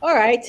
All right.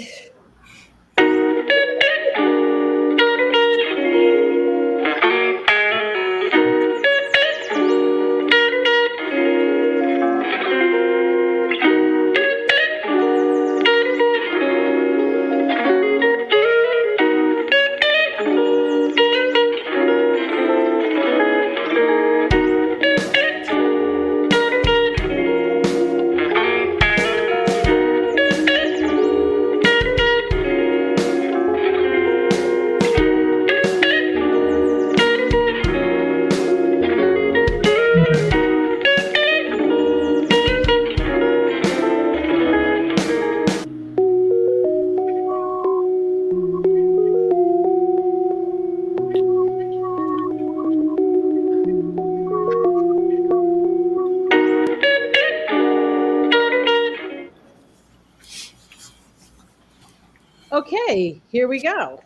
Okay, here we go.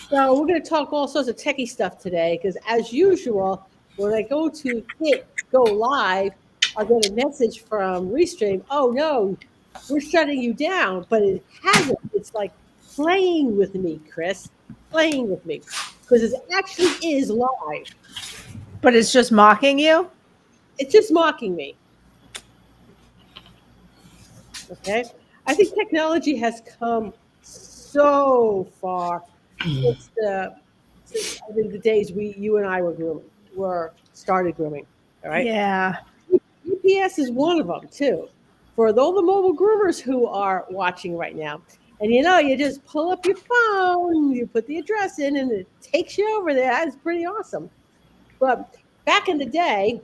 So we're going to talk all sorts of techie stuff today because, as usual, when I go to hit go live, I'll get a message from Restream. Oh no, we're shutting you down, but it hasn't. It's like playing with me, Chris, playing with me because it actually is live. But it's just mocking you? It's just mocking me. Okay, I think technology has come so far since I think the days you and I were started grooming. All right, Yeah. UPS is one of them too. For all the mobile groomers who are watching right now, and you just pull up your phone, you put the address in, and it takes you over there. That's pretty awesome. But back in the day,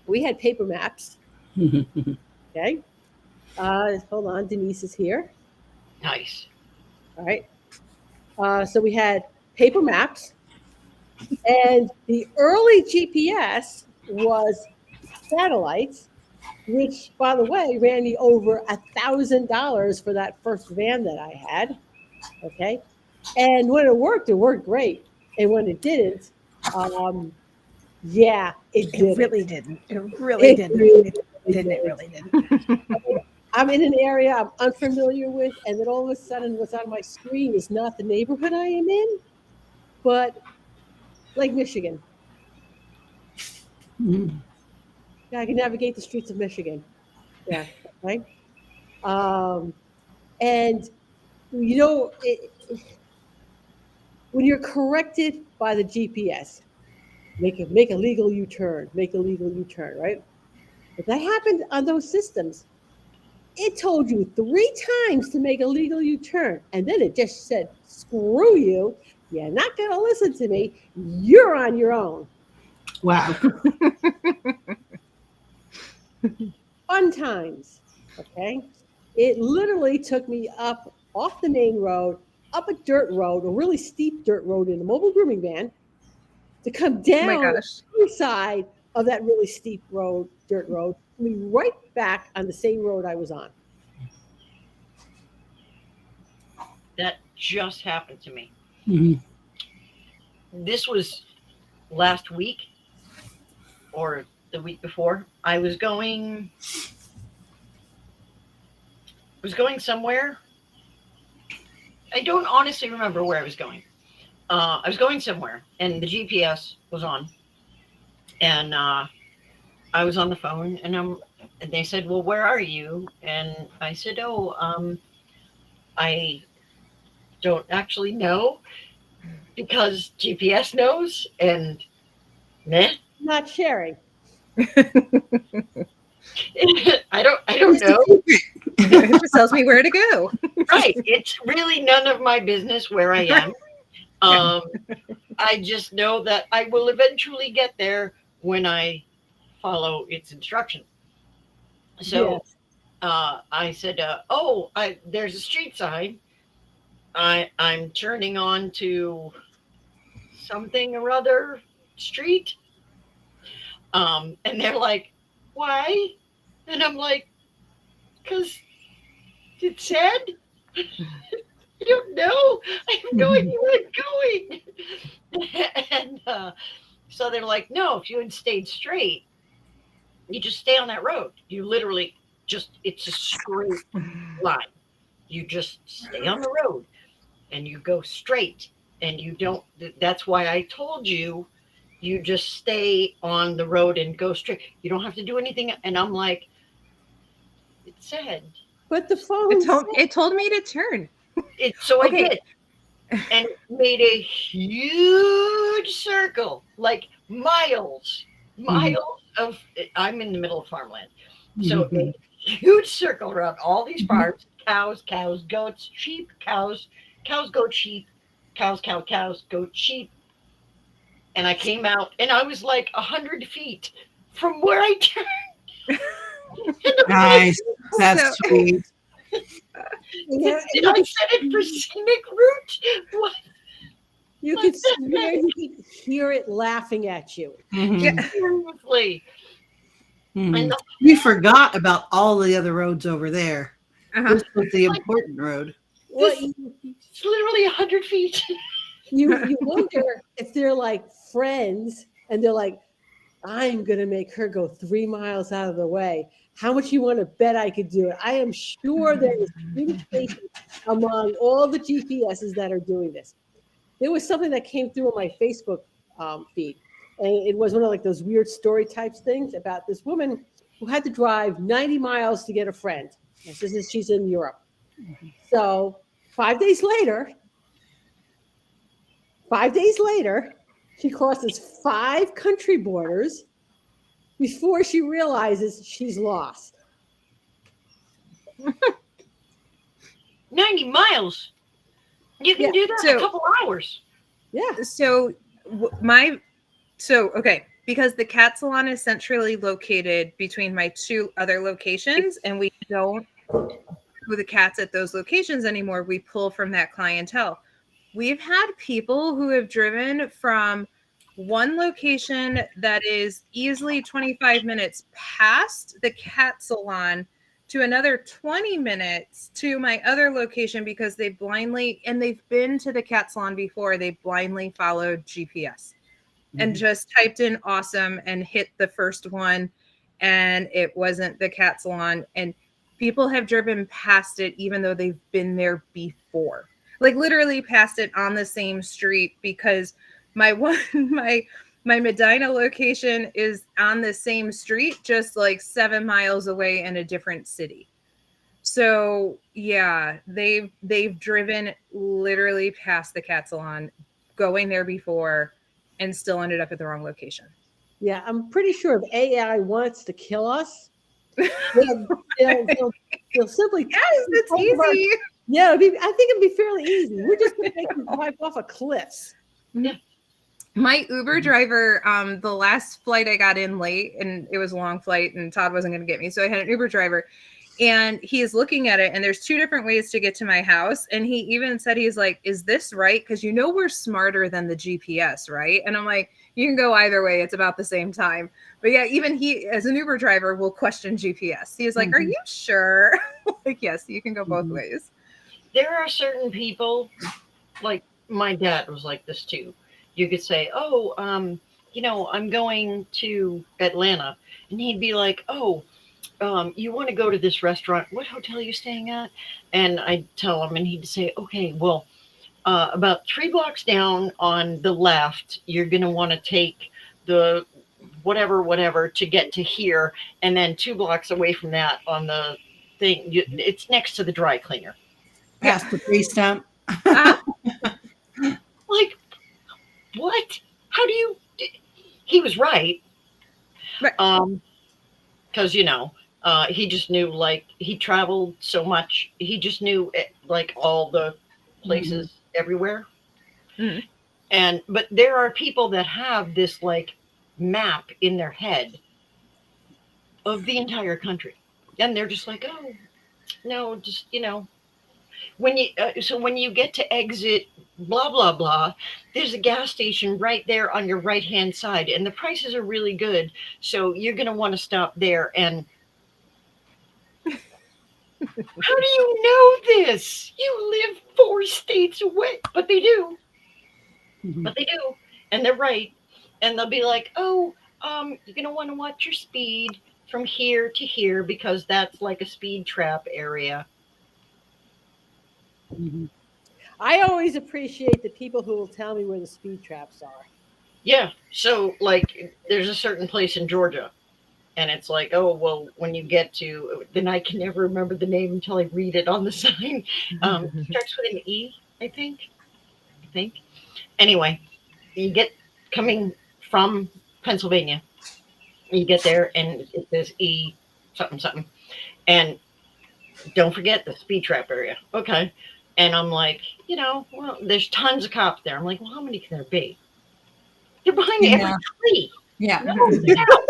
we had paper maps. Okay, hold on, Denise is here. Nice. All right, so we had paper maps, and the early GPS was satellites, which, by the way, ran me over $1,000 for that first van that I had. Okay, and when it worked great, and when it didn't, um, yeah, it It didn't. really didn't. It really It didn't. really, It really didn't. It didn't. really didn't. I'm in an area I'm unfamiliar with, and then all of a sudden, what's on my screen is not the neighborhood I am in, but Lake Michigan. Yeah, I can navigate the streets of Michigan. Yeah, right. Um, and when you're corrected by the GPS, make a legal U-turn, make a legal U-turn, right? If that happened on those systems, it told you 3 times to make a legal U-turn, and then it just said, "Screw you! You're not going to listen to me. You're on your own." Wow. Fun times. Okay, it literally took me up off the main road, up a dirt road, a really steep dirt road in a mobile grooming van, to come Oh my down gosh. the side of that really steep road, dirt road, me right back on the same road I was on. That just happened to me. Mhm. This was last week or the week before. I was going somewhere. I don't honestly remember where I was going. I was going somewhere, and the GPS was on, and I was on the phone, and they said, "Well, where are you?" And I said, "Oh, I don't actually know because GPS knows." And meh, Not sharing. I don't It's the know. secret. It just tells me where to go. Right, it's really none of my business where I am. Yeah. Um, I just know that I will eventually get there when I follow its instructions. So Yes. I said, there's a street sign. I'm turning on to something or other street." And they're like, "Why?" And I'm like, "Because it said." I don't know. I have no idea where I'm going. And so they're like, "No, if you had stayed straight, you just stay on that road. You literally it's a straight line." You just stay on the road and you go straight, and you don't. That's why I told you, you just stay on the road and go straight. You don't have to do anything. And I'm like, it said But the phone It told me to turn. it. So I Okay. did. And it made a huge circle, like miles of. I'm in the middle of farmland, so it made a huge circle around all these farms: cows, goats, sheep, cows, goat, sheep, cows, goat, sheep. And I came out, and I was like 100 feet from where I turned. Nice. That's So- sweet. Yeah, Did I set it for scenic route? What? you could swear you could hear it laughing at you. Mhm. Yeah. Seriously. Mhm. And the We forgot about all the other roads over there. Uh-huh. This was the important road. Well, This- It's literally 100 feet. you wonder if they're like friends and they're like, I'm gonna make her go 3 miles out of the way. How much you want to bet I could do it? I am sure there is communication among all the GPSs that are doing this. There was something that came through on my Facebook feed, and it was one of like those weird story types things about this woman who had to drive 90 miles to get a friend. This is she's in Europe. So 5 days later, 5 days later, she crosses 5 country borders before she realizes she's lost. 90 miles. You can Yeah, do that in so- a couple hours. Yeah. So okay, because the cat salon is centrally located between my 2 other locations, and we don't do the cats at those locations anymore. We pull from that clientele. We've had people who have driven from one location that is easily 25 minutes past the cat salon to another 20 minutes to my other location because they've been to the cat salon before. They blindly followed GPS and just typed in awesome and hit the first one, and it wasn't the cat salon. And people have driven past it even though they've been there before, like literally past it on the same street, because my Medina location is on the same street, just like 7 miles away in a different city. So yeah, they've driven literally past the cat salon, going there before, and still ended up at the wrong location. Yeah, I'm pretty sure if AI wants to kill us, they'll simply Yes, it's easy. Yeah, I think it'd be fairly easy. We're just gonna make them drive off of cliffs. My Uber driver, the last flight I got in late, and it was a long flight, and Todd wasn't going to get me, so I had an Uber driver, and he is looking at it, and there's 2 different ways to get to my house, and he even said, he's like, "Is this right? Because we're smarter than the GPS, right?" And I'm like, "You can go either way; it's about the same time." But yeah, even he, as an Uber driver, will question GPS. He is like, "Are you sure?" Like, yes, you can go both ways. There are certain people, like my dad was like this too. You could say, "Oh, I'm going to Atlanta," and he'd be like, "Oh, you want to go to this restaurant? What hotel are you staying at?" And I'd tell him, and he'd say, "Okay, well, about 3 blocks down on the left, you're going to want to take the whatever to get to here, and then 2 blocks away from that on the thing, it's next to the dry cleaner." Past the tree stump. Like, what? How do you? He was right. Right. Because he just knew, like, he traveled so much. He just knew like all the places everywhere. Mhm. But there are people that have this like map in their head of the entire country, and they're just like, "Oh, no, just when you get to exit blah blah blah, there's a gas station right there on your right hand side, and the prices are really good, so you're going to want to stop there." And how do you know this? You live 4 states away. But they do. And they're right. And they'll be like, "Oh, you're going to want to watch your speed from here to here because that's like a speed trap area." Mhm. I always appreciate the people who will tell me where the speed traps are. Yeah. So like there's a certain place in Georgia and it's like, oh well, when you get to then I can never remember the name until I read it on the sign. Starts with an E, I think. I think. Anyway, you get coming from Pennsylvania. You get there and it says E something something. And don't forget the speed trap area. Okay. And I'm like, well, there's tons of cops there. I'm like, well, how many can there be? They're behind every Yeah. tree. Yeah. Holy cow.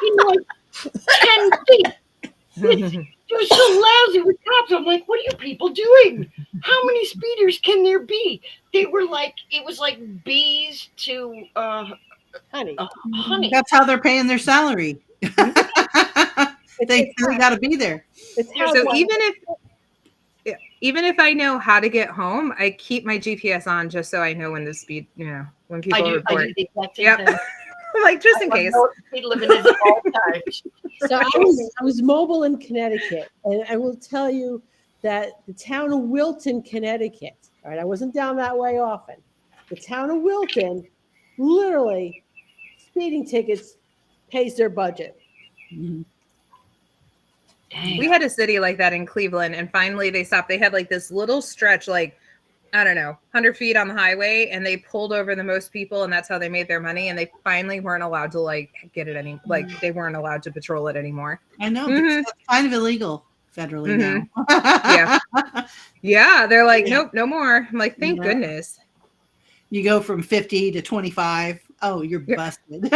In like 10 feet. It was so lousy with cops. I'm like, what are you people doing? How many speeders can there be? They were like, it was like bees to Honey, honey. That's how they're paying their salary. they it's got to be there. how So the- even if I know how to get home, I keep my GPS on just so I know when the speed, when I people do report. the exact same Yep. thing. Like just in case. Speed limit is at all times. So I was mobile in Connecticut, and I will tell you that the town of Wilton, Connecticut. All right, I wasn't down that way often. The town of Wilton, literally, speeding tickets pays their budget. Mhm. Dang. We had a city like that in Cleveland, and finally they stopped. They had like this little stretch, like, I don't know, 100 feet on the highway, and they pulled over the most people, and that's how they made their money. And they finally weren't allowed to like get it any, like they weren't allowed to patrol it anymore. I know, because Mhm. that's kind of illegal federally Mhm. now. Yeah. Yeah, they're like, Yeah. nope, no more. I'm like, thank Yeah. goodness. You go from 50 to 25. Oh, you're Yeah. busted.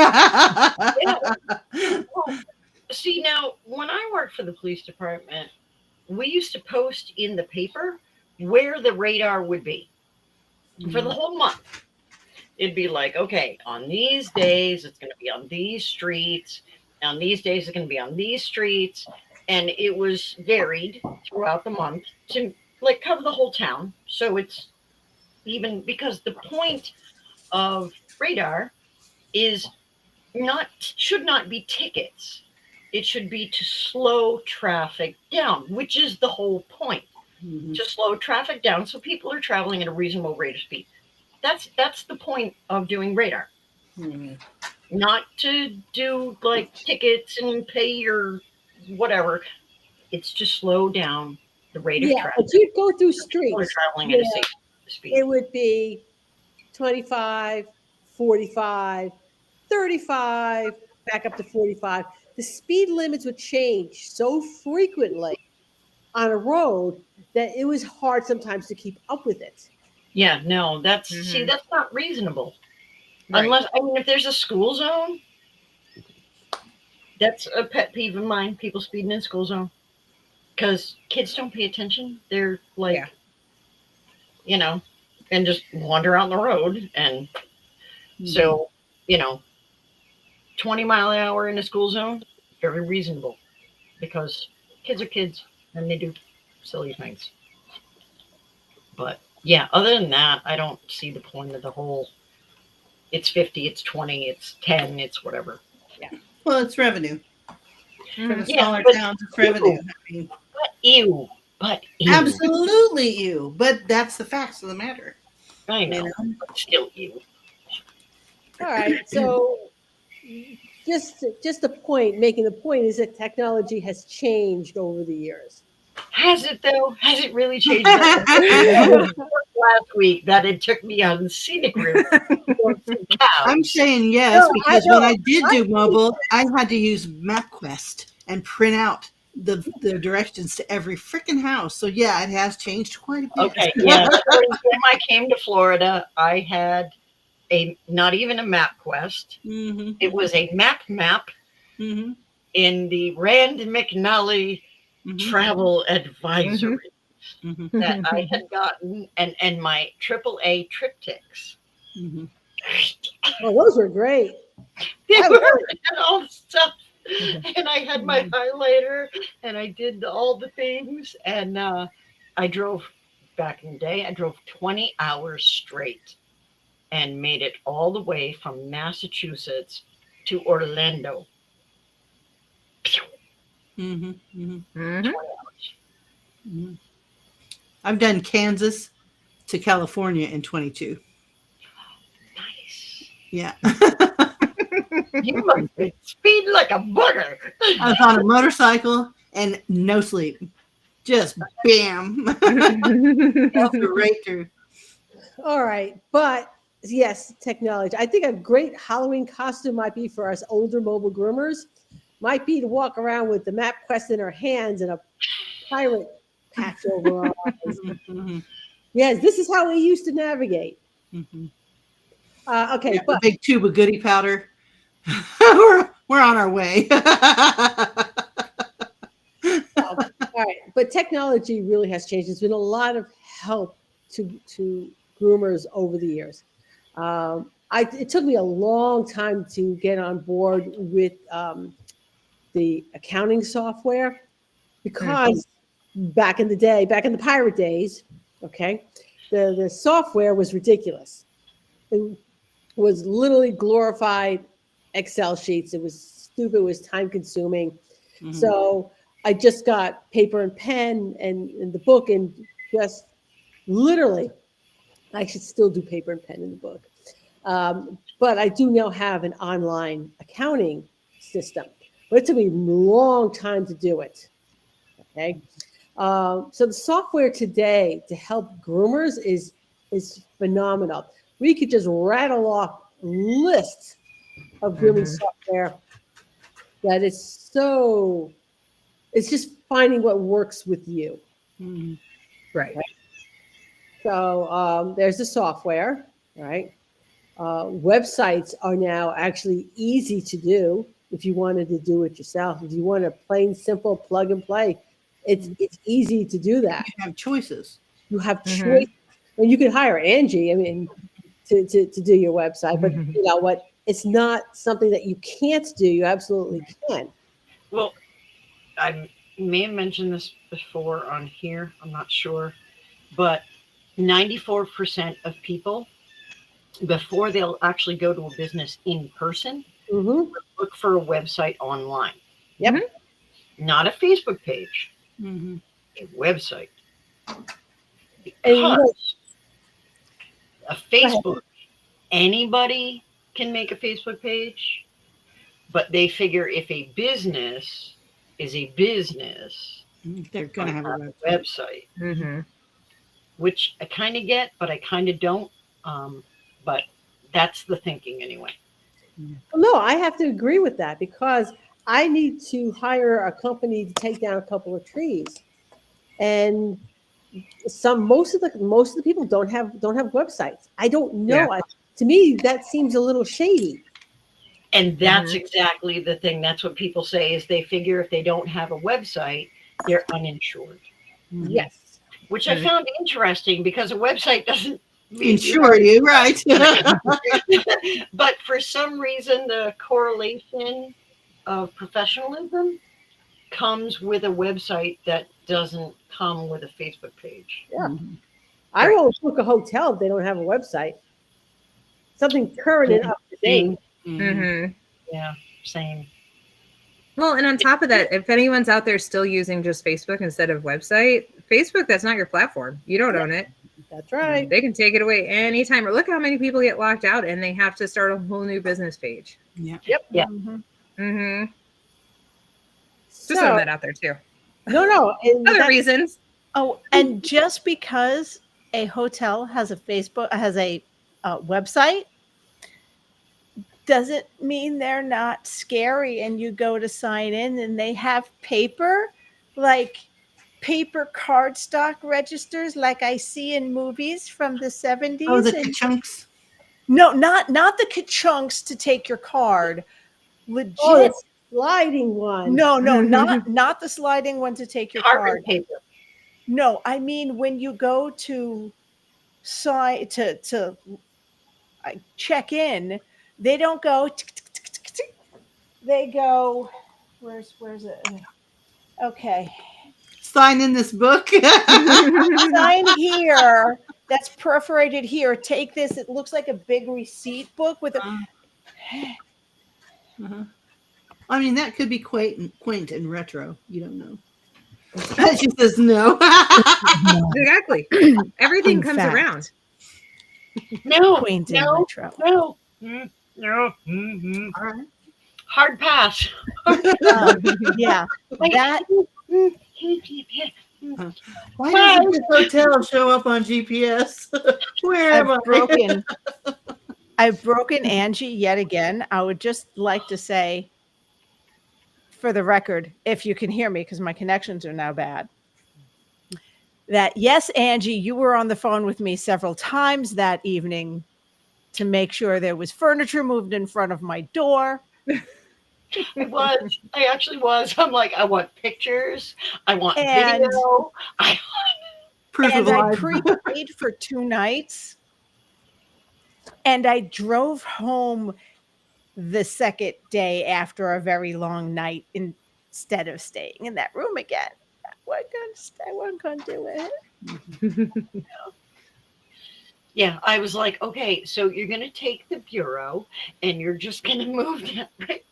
Well, see, now, when I worked for the police department, we used to post in the paper where the radar would be for the whole month. It'd be like, okay, on these days, it's going to be on these streets. On these days, it's going to be on these streets. And it was varied throughout the month to like cover the whole town. So it's even because the point of radar is should not be tickets. It should be to slow traffic down, which is the whole point. Mhm. To slow traffic down so people are traveling at a reasonable rate of speed. That's the point of doing radar. Mhm. Not to do like tickets and pay your whatever. It's to slow down the rate of Yeah, traffic. but you go through People are streets. traveling at a safe speed. It would be 25, 45, 35, back up to 45. The speed limits would change so frequently on a road that it was hard sometimes to keep up with it. Yeah, no, see, Mhm. that's not reasonable. Right. Unless if there's a school zone, that's a pet peeve of mine. People speeding in school zone because kids don't pay attention. They're like, Yeah. And just wander out on the road. And so, 20-mile-an-hour in a school zone, very reasonable because kids are kids and they do silly things. But yeah, other than that, I don't see the point of the whole. It's 50, it's 20, it's 10, it's whatever. Well, it's revenue. For the Mhm. Yeah, smaller but towns, it's revenue. I mean, ew, but ew. absolutely you. But that's the facts of the matter. I know, You know? but still ew. All right, so just the point, making the point is that technology has changed over the years. Has it though? Has it really changed that? Last week that it took me on scenic route. I'm saying yes No, I because when know. I did do mobile, I had to use MapQuest and print out the directions to every freaking house. So yeah, it has changed quite a bit. Okay, yeah. So when I came to Florida, I had not even a MapQuest. Mm-hmm. It was a map Mm-hmm. in the Rand McNally Mm-hmm. travel advisory Mm-hmm. that I had gotten, and my AAA triptychs. Mm-hmm. Oh, those were great. They I were love and all the stuff. And I had my highlighter and I did all the things. And I drove back in the day, I drove 20 hours straight and made it all the way from Massachusetts to Orlando. Mm-hmm. Mm-hmm. 20 Mhm. hours. Mm-hmm. I've done Kansas to California in 22. Nice. Yeah. You must be speed like a booger. I was on a motorcycle and no sleep. Just bam. Right through. All right, but yes, technology. I think a great Halloween costume might be for us older mobile groomers. Might be to walk around with the MapQuest in our hands and a pirate patch over our eyes. Mm-hmm. Yes, this is how we used to navigate. Mm-hmm. Okay, Yeah, a but big tube of goody powder. we're on our way. all right, but technology really has changed. There's been a lot of help to groomers over the years. It took me a long time to get on board with the accounting software because back in the day, back in the pirate days, okay, the software was ridiculous. It was literally glorified Excel sheets. It was stupid. It was time consuming. Mhm. So I just got paper and pen and the book and just literally, I should still do paper and pen in the book. But I do now have an online accounting system, but it took me a long time to do it. Okay. So the software today to help groomers is phenomenal. We could just rattle off lists of grooming software that is so, it's just finding what works with you. Mhm. Right. So there's the software, right? Websites are now actually easy to do if you wanted to do it yourself. If you want a plain, simple plug and play, it's easy to do that. You have choices. You have Mhm. choice, and you could hire Angie. I mean, to do your website, but you know what? It's not something that you can't do. You absolutely can. Well, I may have mentioned this before on here. I'm not sure, but 94% of people, before they'll actually go to a business in person, Mm-hmm. look for a website online. Yep. Not a Facebook page, Mm-hmm. a website. And you know, Because a Facebook, anybody can make a Facebook page, but they figure if a business is a business, They're gonna have a website. website, Mm-hmm. which I kind of get, but I kind of don't. But that's the thinking anyway. no, I have to agree with that because I need to hire a company to take down a couple of trees, and most of the people don't have websites. I don't know. To me, that seems a little shady. And that's Mhm. exactly the thing. That's what people say is they figure if they don't have a website, they're uninsured, Mhm. Yes. which I found interesting because a website doesn't mean Insure you, right? But for some reason, the correlation of professionalism comes with a website that doesn't come with a Facebook page. Yeah. Mhm. I Right. won't book a hotel if they don't have a website. Something current and up to date. Mhm. Mm-hmm. Yeah, same. Well, and on top of that, if anyone's out there still using just Facebook instead of website, Facebook, that's not your platform. You don't own it. That's right. They can take it away anytime. Or look how many people get locked out and they have to start a whole new business page. Yeah. Yep. Yeah. Mm-hmm. Just So, throwing that out there too. no. And Other that- reasons. Oh, and just because a hotel has a website doesn't mean they're not scary. And you go to sign in and they have paper, like paper cardstock registers, like I see in movies from the 70s. Oh, the and chunks. no, not the ka-chunks to take your card. Legit. oh, the sliding one. No, not the sliding one to take your Carbon card. paper. No, I mean when you go to sign to check in, they don't go. They go. Where's it? Okay, Sign in this book. sign here. That's perforated here. Take this. It looks like a big receipt book with a. Uh-huh. I mean, that could be quaint and retro. You don't know. She says no. Like, exactly. Everything In comes fact. around. No, Queens in no, Metro. no, no. Mm-hmm. All right. Hard pass. Yeah, that Why doesn't this hotel show up on GPS? Where am I? I've broken Angie yet again. I would just like to say, for the record, if you can hear me, because my connections are now bad, that yes, Angie, you were on the phone with me several times that evening to make sure there was furniture moved in front of my door. I was. I actually was. I'm like, I want pictures. I want And- video. Proof And of I life. prepaid for 2 nights. And I drove home the second day after a very long night instead of staying in that room again. I wasn't gonna do it. Yeah, I was like, okay, so you're gonna take the bureau and you're just gonna move that right.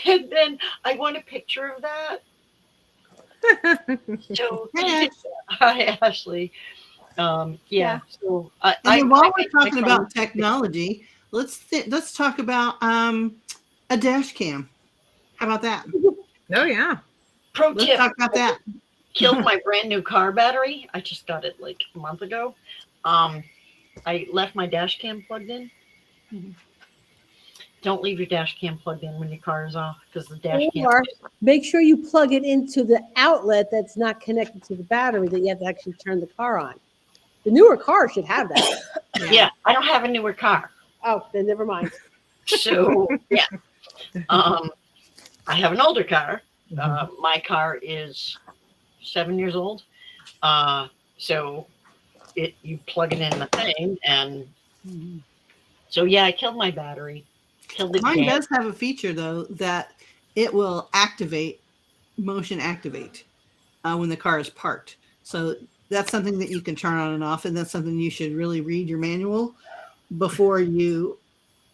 And then I want a picture of that. So Yeah. hi Ashley. Yeah. So And then while we're talking about technology, let's talk about a dash cam. How about that? Oh yeah. Pro Let's tip: talk about that. killed my brand new car battery. I just got it like a month ago. I left my dash cam plugged in. Don't leave your dash cam plugged in when your car is off because the dash cam. Or make sure you plug it into the outlet that's not connected to the battery that you have to actually turn the car on. The newer car should have that. Yeah, I don't have a newer car. Oh, then never mind. So yeah, I have an older car. My car is 7 years old. So you plug it in the thing, and so yeah, I killed my battery. Killed it. Mine dead. does have a feature though that it will motion activate when the car is parked. So that's something that you can turn on and off, and that's something you should really read your manual before you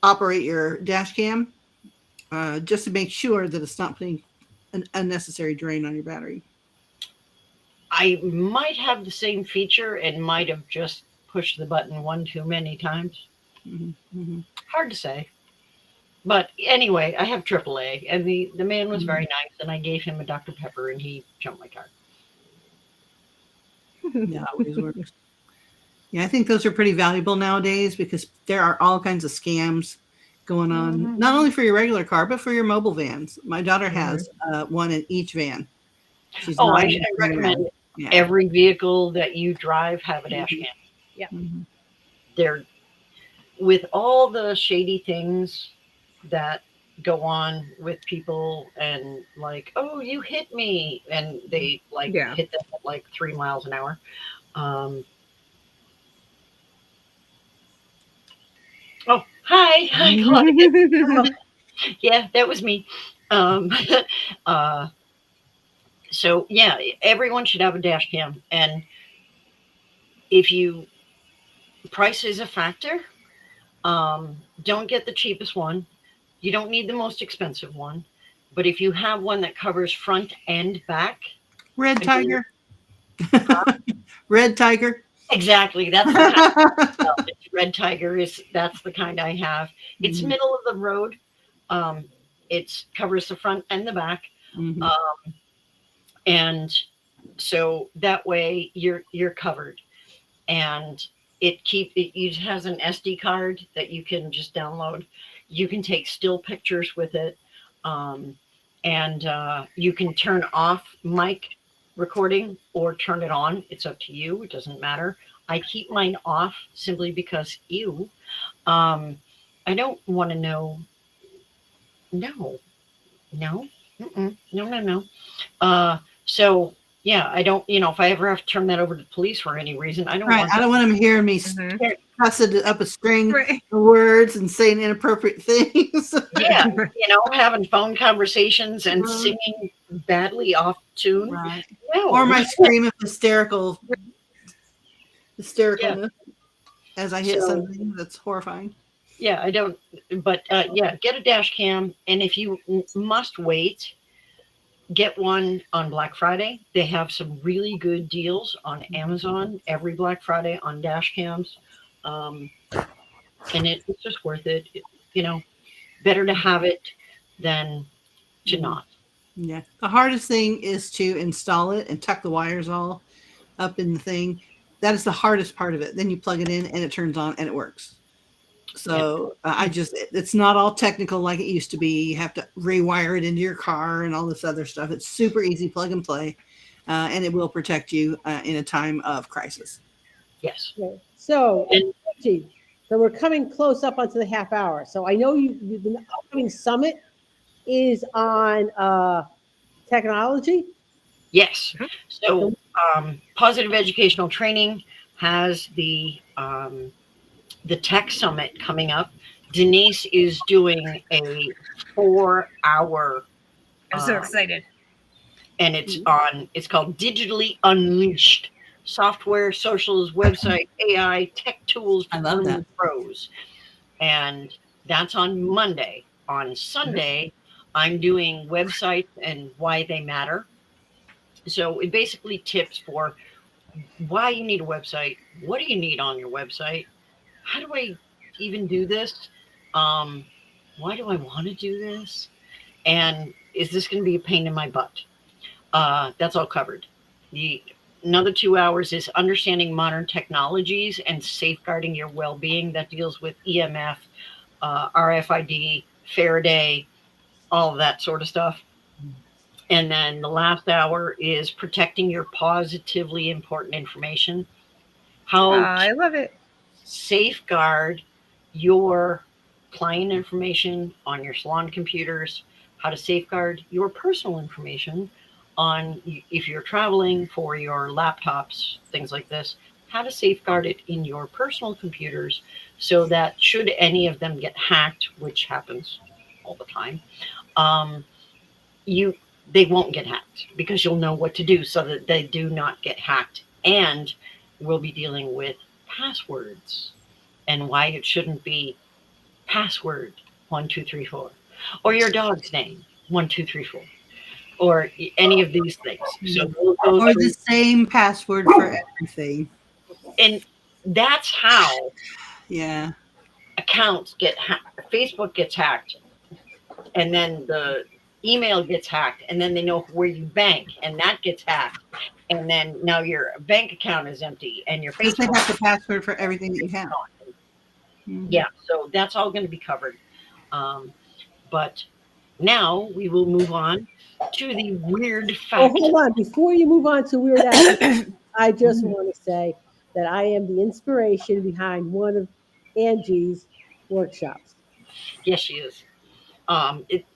operate your dash cam, just to make sure that it's not putting an unnecessary drain on your battery. I might have the same feature and might have just pushed the button one too many times. Hard to say. But anyway, I have AAA, and the man was very nice, and I gave him a Dr. Pepper, and he jumped my car. Yeah, always works. Yeah, I think those are pretty valuable nowadays because there are all kinds of scams going on, not only for your regular car, but for your mobile vans. My daughter has one in each van. I recommend every vehicle that you drive have a dash cam. Yeah. They're with all the shady things that go on with people, and like, oh, you hit me, and they hit them at like 3 miles an hour. Oh, hi, Claudia. Yeah, that was me. So yeah, everyone should have a dash cam, and if price is a factor, don't get the cheapest one. You don't need the most expensive one, but if you have one that covers front and back, Red Tiger. Red Tiger. Exactly, that's the kind of Red Tiger that's the kind I have. It's middle of the road. It covers the front and the back, and so that way you're covered, and it has an SD card that you can just download. You can take still pictures with it, and you can turn off mic recording or turn it on. It's up to you. It doesn't matter. I keep mine off simply because I don't want to know. No. So yeah, I don't, if I ever have to turn that over to the police for any reason, I don't want I don't want them hearing me cussing up a string of words and saying inappropriate things. Yeah, having phone conversations and singing badly off tune. Right. No. Or my scream of hystericalness as I hit something that's horrifying. Yeah, I don't, but get a dash cam, and if you must wait, get one on Black Friday. They have some really good deals on Amazon every Black Friday on dash cams. Um, and it's just worth it. You know, better to have it than to not. Yeah. The hardest thing is to install it and tuck the wires all up in the thing. That is the hardest part of it. Then you plug it in and it turns on and it works. So it's not all technical like it used to be. You have to rewire it into your car and all this other stuff. It's super easy, plug and play, and it will protect you in a time of crisis. Yes. Okay. So, And Angie, so we're coming close up onto the half hour. So I know the upcoming summit is on technology. yes. So Positive Educational Training has the Tech Summit coming up. Denise is doing a 4-hour. I'm so excited. And it's called Digitally Unleashed: Software, Socials, Website, AI, Tech Tools I love that. Pros. And that's on Monday. On Sunday, I'm doing websites and why they matter. So it basically tips for why you need a website. What do you need on your website? How do I even do this? Why do I want to do this? And is this going to be a pain in my butt? That's all covered. Another 2 hours is understanding modern technologies and safeguarding your well-being. That deals with EMF, RFID, Faraday, all of that sort of stuff. And then the last hour is protecting your positively important information. How I love it. safeguard your client information on your salon computers, how to safeguard your personal information on if you're traveling for your laptops, things like this, how to safeguard it in your personal computers so that should any of them get hacked, which happens all the time, they won't get hacked because you'll know what to do so that they do not get hacked. And we'll be dealing with passwords and why it shouldn't be password 1234 or your dog's name 1234 or any of these things. So we'll go Or through, the same password for everything. and that's how Yeah. accounts get hacked. Facebook gets hacked, and then the email gets hacked, and then they know where you bank, and that gets hacked, and then now your bank account is empty, and your Because they Facebook have the password for everything that you have. Yeah, so that's all going to be covered. But now we will move on to the weird Oh, fact. hold on. Before you move on to Weird Al, I just want to say that I am the inspiration behind one of Angie's workshops. Yes, she is.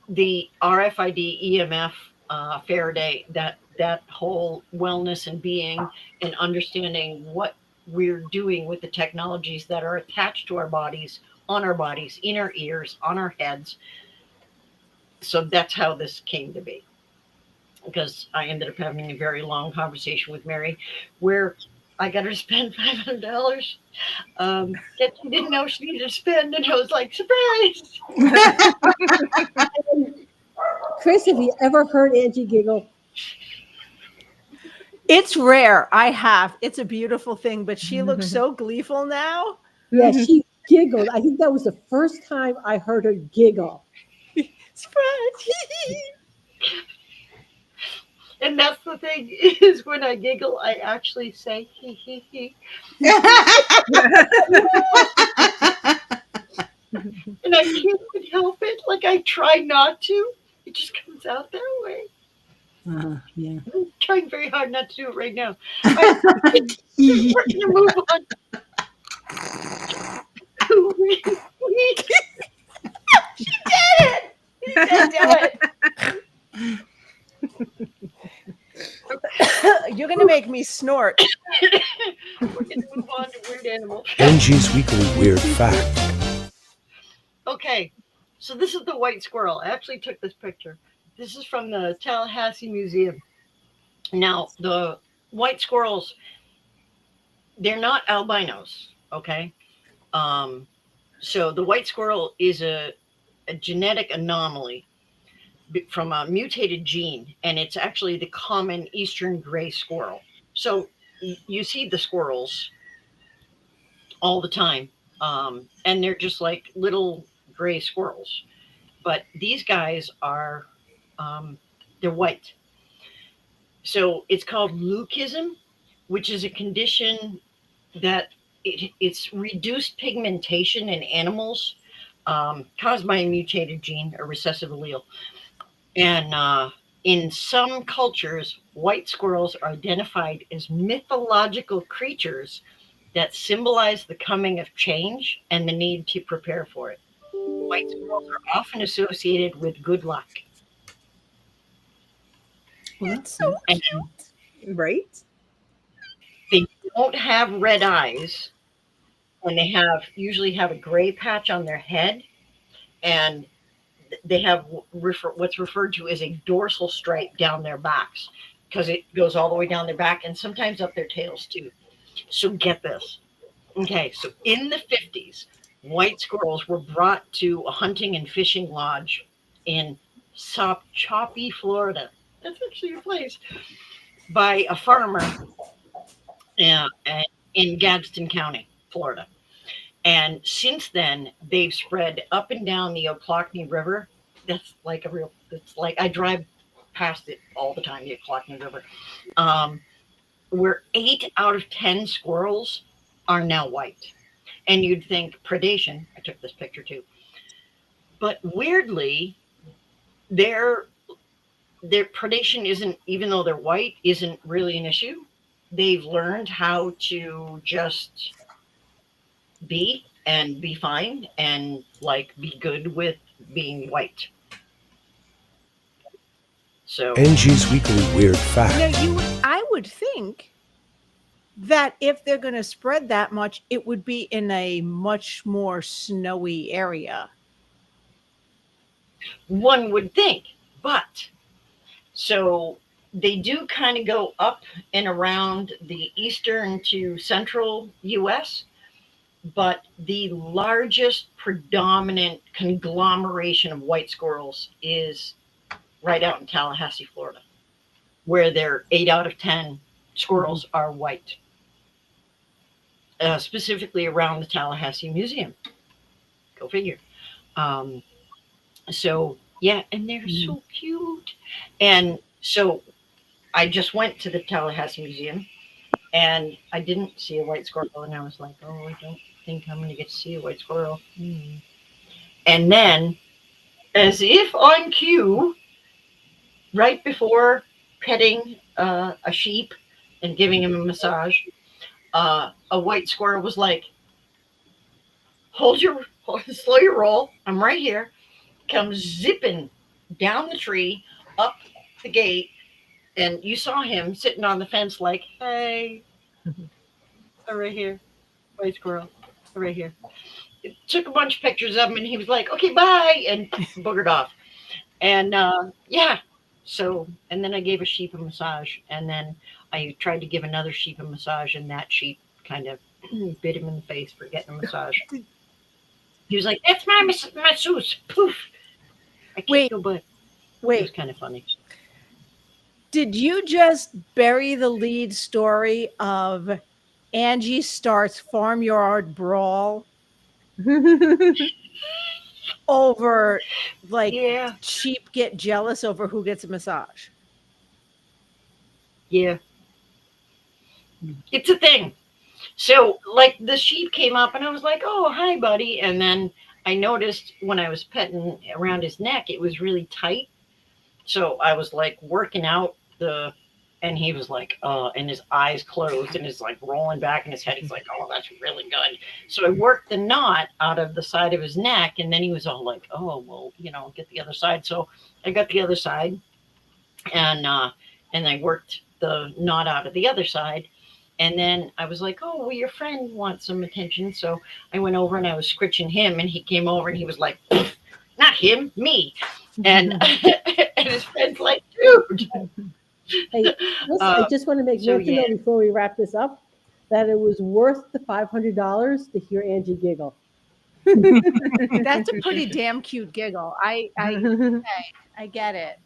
The RFID, EMF, Faraday, that whole wellness and being and understanding what we're doing with the technologies that are attached to our bodies, on our bodies, in our ears, on our heads. So that's how this came to be. Because I ended up having a very long conversation with Mary where I got her to spend $500 that she didn't know she needed to spend. And I was like, surprise. Chris, have you ever heard Angie giggle? It's rare. I have. It's a beautiful thing, but she looks so gleeful now. Yeah, she giggled. I think that was the first time I heard her giggle. Surprise. And that's the thing is when I giggle, I actually say hee hee hee. And I can't even help it. Like I try not to. It just comes out that way. Yeah. I'm trying very hard not to do it right now. All right, we're gonna move on. You did do it. You're gonna make me snort. We're gonna move on to weird animal. Angie's Weekly Weird Fact. Okay, so this is the white squirrel. I actually took this picture. This is from the Tallahassee Museum. Now, the white squirrels, they're not albinos, okay? So the white squirrel is a genetic anomaly. from a mutated gene, and it's actually the common eastern gray squirrel. So you see the squirrels all the time, and they're just like little gray squirrels. But these guys are they're white. So it's called leucism, which is a condition that it's reduced pigmentation in animals caused by a mutated gene, a recessive allele. And in some cultures, white squirrels are identified as mythological creatures that symbolize the coming of change and the need to prepare for it. White squirrels are often associated with good luck. Well, that's So And Right? they don't have red eyes, and they usually have a gray patch on their head, and they have what's referred to as a dorsal stripe down their backs because it goes all the way down their back and sometimes up their tails too. So get this. Okay, so in the 50s, white squirrels were brought to a hunting and fishing lodge in Choppy, Florida. That's actually a place by a farmer uh, in Gadsden County, Florida. And since then, they've spread up and down the Ochlockonee River. It's like I drive past it all the time, the Ochlockonee River, where 8 out of 10 squirrels are now white. And you'd think predation. I took this picture too. But weirdly, their predation isn't, even though they're white, isn't really an issue. They've learned how to just be and be fine and like be good with being white. So Angie's Weekly Weird Fact. I would think that if they're going to spread that much, it would be in a much more snowy area. one would think, but so they do kind of go up and around the eastern to central US, but the largest predominant conglomeration of white squirrels is right out in Tallahassee, Florida, where they're 8 out of 10 squirrels are white, specifically around the Tallahassee Museum. Go figure. So, yeah, and they're so cute. And so I just went to the Tallahassee Museum and I didn't see a white squirrel. And I was like, oh, I don't think I'm going to get to see a white squirrel. And then, as if on cue, right before petting a sheep and giving him a massage, a white squirrel was like, slow your roll. I'm right here. Comes zipping down the tree, up the gate, and you saw him sitting on the fence like, hey, I'm right here. White squirrel, I'm right here. It took a bunch of pictures of him, and he was like, okay, bye, and boogered off. And yeah, so, and then I gave a sheep a massage, and then I tried to give another sheep a massage, and that sheep kind of bit him in the face for getting a massage. He was like, that's my masseuse. Poof. I can't Wait. go, but it was Wait, kind of funny. did you just bury the lead story of Angie starts farmyard brawl over like Yeah, sheep get jealous over who gets a massage? yeah. It's a thing. So, like, the sheep came up, and I was like, oh, hi, buddy. And then I noticed when I was petting around his neck, it was really tight. So I was like working out and he was like, and his eyes closed and is like rolling back in his head. He's like, oh, that's really good. So I worked the knot out of the side of his neck, and then he was all like, oh, well, get the other side. So I got the other side, and I worked the knot out of the other side. And then I was like, oh, well, your friend wants some attention. So I went over and I was scritching him, and he came over and he was like, not him, me. And and his friend's like, dude. Hey, I just want to make so note to know before we wrap this up that it was worth the $500 to hear Angie giggle. That's a pretty damn cute giggle. I get it.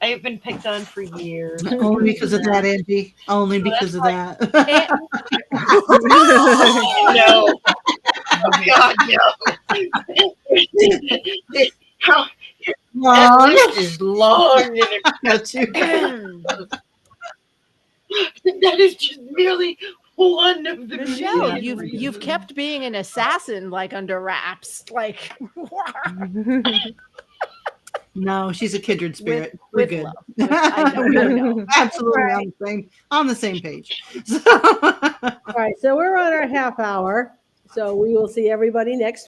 I have been picked on for years. Only because of that, Angie. Only because of that. No. Oh God, no. How that Mom. list is long and Got you. that is just merely one of the Michelle, million you've reasons. kept being an assassin like under wraps. Like No, she's a kindred spirit. We're with good. love. I know. Absolutely Right. on the same page. All right, so we're on our half hour. So we will see everybody next